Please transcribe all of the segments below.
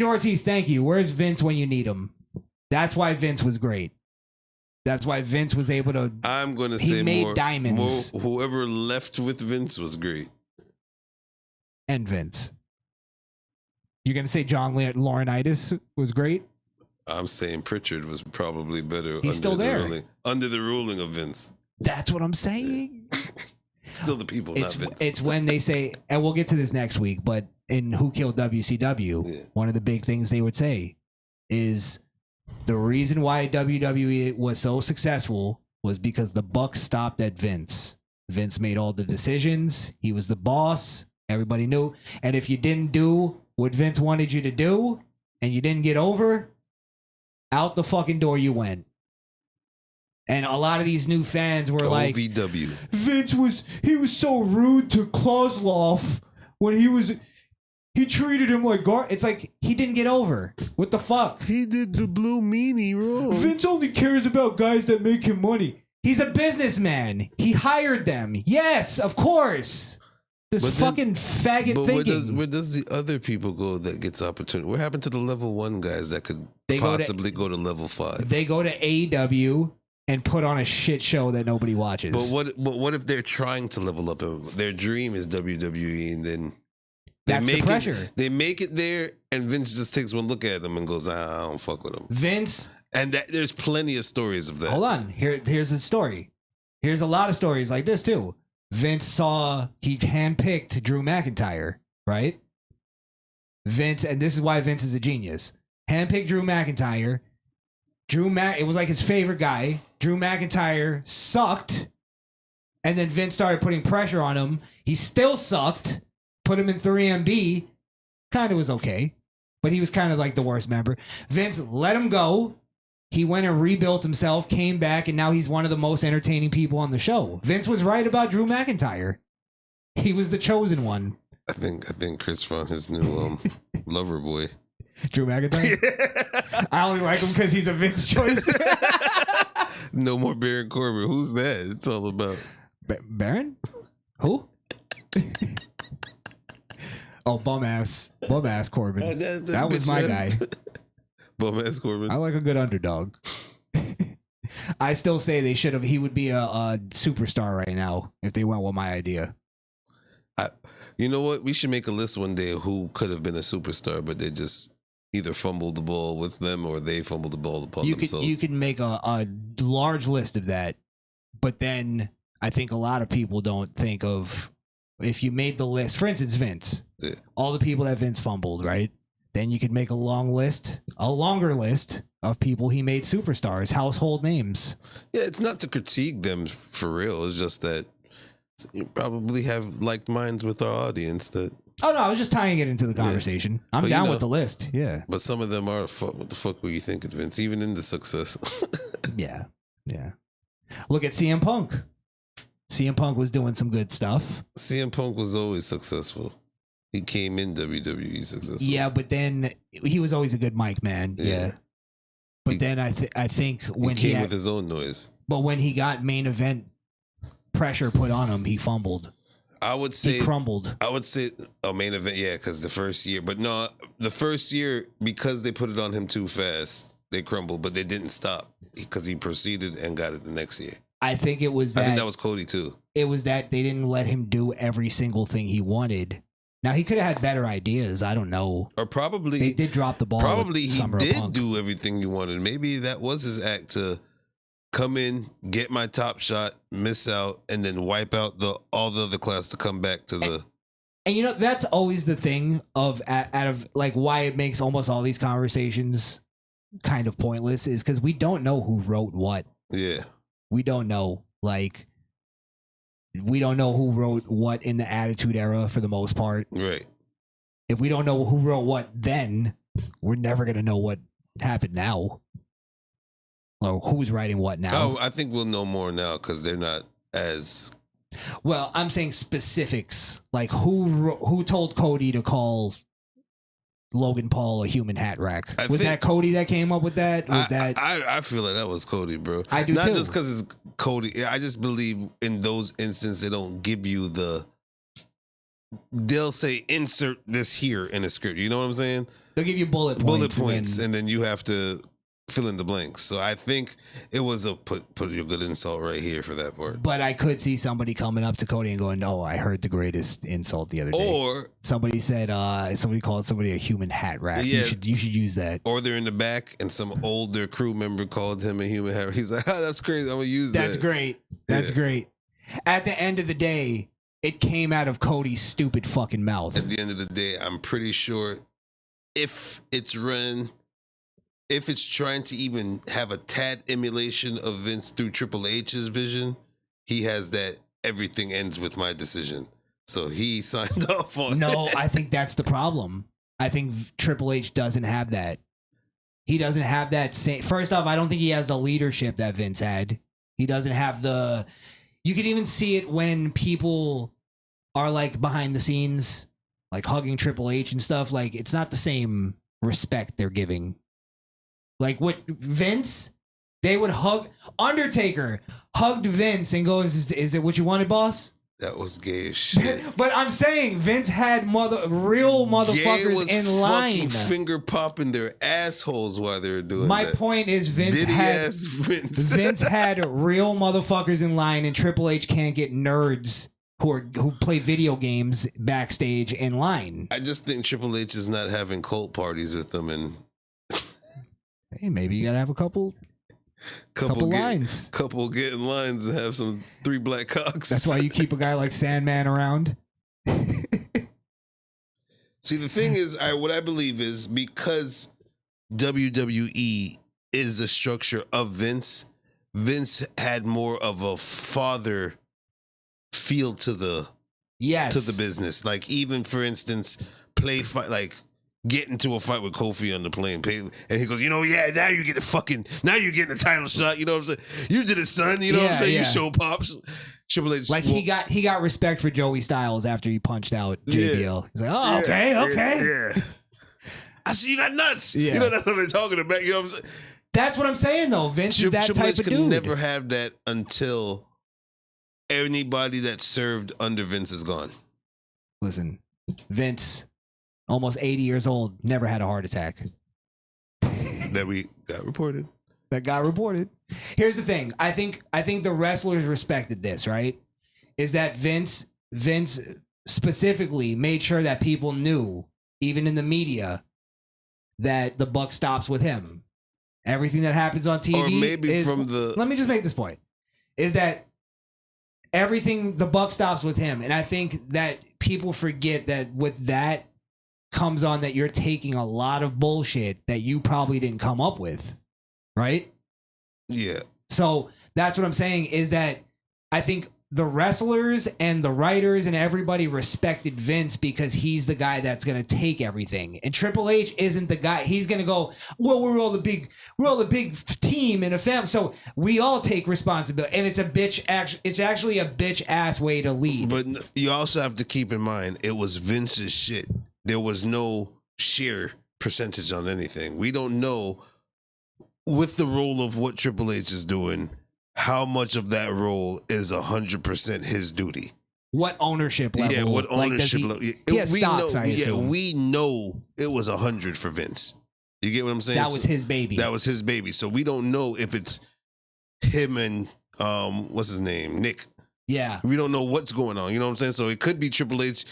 Ortiz, thank you. Where's Vince when you need him? That's why Vince was great. That's why Vince was able to. I'm going to he say made diamonds. Whoever left with Vince was great. And Vince. You're going to say John Laurinaitis was great? I'm saying Pritchard was probably better. He's still there. Under the ruling of Vince. That's what I'm saying. Still the people, not Vince. It's when they say, and we'll get to this next week, but in Who Killed WCW, one of the big things they would say is the reason why WWE was so successful was because the buck stopped at Vince. Vince made all the decisions. He was the boss. Everybody knew. And if you didn't do what Vince wanted you to do and you didn't get over, out the fucking door you went. And a lot of these new fans were like, OVW. Vince was so rude to Kozlov when he treated him like It's like, he didn't get over. What the fuck? He did the blue meanie wrong. Vince only cares about guys that make him money. He's a businessman. He hired them. Yes, of course. Fucking faggot thinking. Where does the other people go that gets opportunity? What happened to the level 1 guys that could possibly go to level 5? They go to AEW and put on a shit show that nobody watches. But what if they're trying to level up and their dream is WWE and then that's the pressure. They make it there and Vince just takes one look at them and goes, I don't fuck with them. Vince. And there's plenty of stories of that. Hold on. Here's the story. Here's a lot of stories like this too. Vince he handpicked Drew McIntyre, right? Vince, and this is why Vince is a genius. Handpicked Drew McIntyre. It was like his favorite guy. Drew McIntyre sucked. And then Vince started putting pressure on him. He still sucked. Put him in 3MB. Kind of was okay. But he was kind of like the worst member. Vince let him go. He went and rebuilt himself, came back, and now he's one of the most entertaining people on the show. Vince was right about Drew McIntyre. He was the chosen one. I think Chris found his new lover boy. Drew McIntyre? I only like him because he's a Vince choice. No more Baron Corbin. Who's that? It's all about Baron? Who? Oh, bum ass Corbin. That was my guy. Bum ass Corbin. I like a good underdog. I still say he would be a superstar right now if they went with my idea. You know what? We should make a list one day of who could have been a superstar, but they just either fumbled the ball with them or they fumbled the ball upon themselves. You can make a large list of that, but then I think a lot of people don't think of, if you made the list, for instance, Vince, all the people that Vince fumbled, right? Then you could make a longer list of people he made superstars, household names. Yeah, it's not to critique them for real. It's just that you probably have like minds with our audience that. Oh, no, I was just tying it into the conversation. I'm down with the list, yeah. But some of them are, what the fuck were you thinking, Vince? Even in the success. Yeah. Look at CM Punk. CM Punk was doing some good stuff. CM Punk was always successful. He came in WWE successful. Yeah, but then he was always a good mic man. Yeah. But then I think when he came with his own noise. But when he got main event pressure put on him, he fumbled. I would say he crumbled. I would say main event, yeah, because the first year. But no, the first year, because they put it on him too fast, they crumbled. But they didn't stop because he proceeded and got it the next year. I think it was that. I think that was Cody too. It was that they didn't let him do every single thing he wanted. Now, he could have had better ideas. I don't know. Or probably they did drop the ball. Probably he did Punk. do everything you wanted. Maybe that was his act to come in, get my top shot, miss out, and then wipe out all the other class to come back to the. And you know, that's always the thing out of like why it makes almost all these conversations kind of pointless is because we don't know who wrote what. Yeah. We don't know. Like, we don't know who wrote what in the Attitude Era for the most part. Right. If we don't know who wrote what then, we're never going to know what happened now. Or who's writing what now. Oh, I think we'll know more now because they're not as... Well, I'm saying specifics. Like, who told Cody to call Logan Paul a human hat rack? Was that Cody that came up with that? I feel like that was Cody, bro. I do Not too. just because it's Cody. I just believe in those instances they don't give you the they'll say insert this here in a script. You know what I'm saying? They'll give you bullet points. And then you have to fill in the blanks. So I think it was a put your good insult right here for that part. But I could see somebody coming up to Cody and going, "Oh, I heard the greatest insult the other day." Or somebody said, somebody called somebody a human hat rack. Yeah, you should use that. Or they're in the back and some older crew member called him a human hat rack. He's like, "Oh, that's crazy. I'm gonna use that." That's great. That's great. At the end of the day, it came out of Cody's stupid fucking mouth. At the end of the day, I'm pretty sure if it's trying to even have a tad emulation of Vince through Triple H's vision, he has that everything ends with my decision. So he signed off on it. No, I think that's the problem. I think Triple H doesn't have that. He doesn't have that same. First off, I don't think he has the leadership that Vince had. He doesn't have the. You can even see it when people are like behind the scenes, like hugging Triple H and stuff. Like it's not the same respect they're giving. Like what Vince, they would hug. Undertaker hugged Vince and goes, "Is it what you wanted, boss?" That was gay as shit. But I'm saying Vince had real motherfuckers in line, finger popping their assholes while they were doing My that. point is Vince had real motherfuckers in line, and Triple H can't get nerds who play video games backstage in line. I just think Triple H is not having cult parties with them, and hey, maybe you gotta have a couple lines. Couple get in lines and have some 3 black cocks. That's why you keep a guy like Sandman around. See, the thing is, what I believe is because WWE is the structure of Vince, Vince had more of a father feel to the business. Like even for instance, get into a fight with Kofi on the plane, and he goes, now you get the title shot. You know what I'm saying? You did it, son. You know what I'm saying? You show pops. Triple H, like he got respect for Joey Styles after he punched out JBL. He's like, oh, okay. Yeah. I see you got nuts. Yeah. You know that's what they're talking about. You know what I'm saying? That's what I'm saying though. Vince is that Triple type H of could dude. never have that until anybody that served under Vince is gone. Listen, Vince, almost 80 years old, never had a heart attack. That we got reported. Here's the thing. I think the wrestlers respected this, right? Is that Vince specifically made sure that people knew, even in the media, that the buck stops with him. Everything that happens on TV or maybe is, from the. Let me just make this point. Is that everything, the buck stops with him. And I think that people forget that with that comes on that you're taking a lot of bullshit that you probably didn't come up with, right? Yeah. So that's what I'm saying is that I think the wrestlers and the writers and everybody respected Vince because he's the guy that's going to take everything. And Triple H isn't the guy. He's going to go, well, we're all the big team in a family. So we all take responsibility. And it's actually a bitch ass way to lead. But you also have to keep in mind, it was Vince's shit. There was no share percentage on anything. We don't know with the role of what Triple H is doing, how much of that role is 100% his duty. What ownership level? Yeah, what ownership level? He has stocks, I assume. We know it was 100 for Vince. You get what I'm saying? That was his baby. That was his baby. So we don't know if it's him and what's his name, Nick. Yeah. We don't know what's going on. You know what I'm saying? So it could be Triple H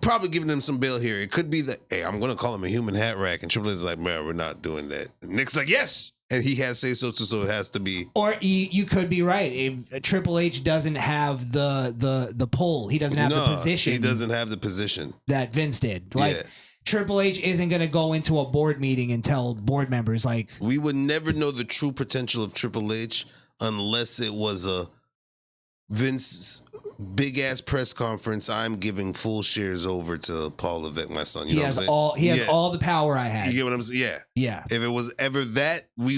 probably giving him some bail here. It could be that, hey, I'm going to call him a human hat rack. And Triple H is like, man, we're not doing that. And Nick's like, yes. And he has say so too, so it has to be. Or you could be right. If Triple H doesn't have the pull. He doesn't have the position. He doesn't have the position that Vince did. Like Triple H isn't going to go into a board meeting and tell board members like. We would never know the true potential of Triple H unless it was a Vince's big ass press conference. I'm giving full shares over to Paul Levesque, my son. You know what I'm saying? He has all the power I had. You get what I'm saying? Yeah. Yeah. If it was ever that, we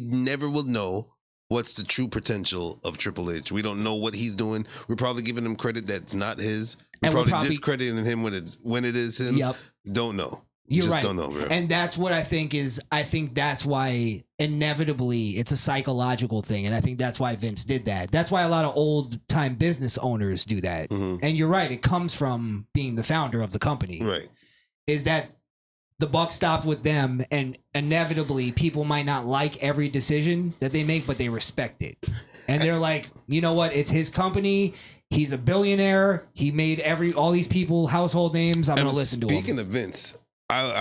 never will know what's the true potential of Triple H. We don't know what he's doing. We're probably giving him credit that's not his. We're probably discrediting him when it is him. Yep. Don't know. You're just right. don't know, bro. And that's what I think that's why inevitably it's a psychological thing. And I think that's why Vince did that. That's why a lot of old time business owners do that. Mm-hmm. And you're right. It comes from being the founder of the company. Right. Is that the buck stopped with them, and inevitably people might not like every decision that they make, but they respect it. And they're like, you know what? It's his company. He's a billionaire. He made all these people household names. I'm going to listen to him. Speaking of Vince, I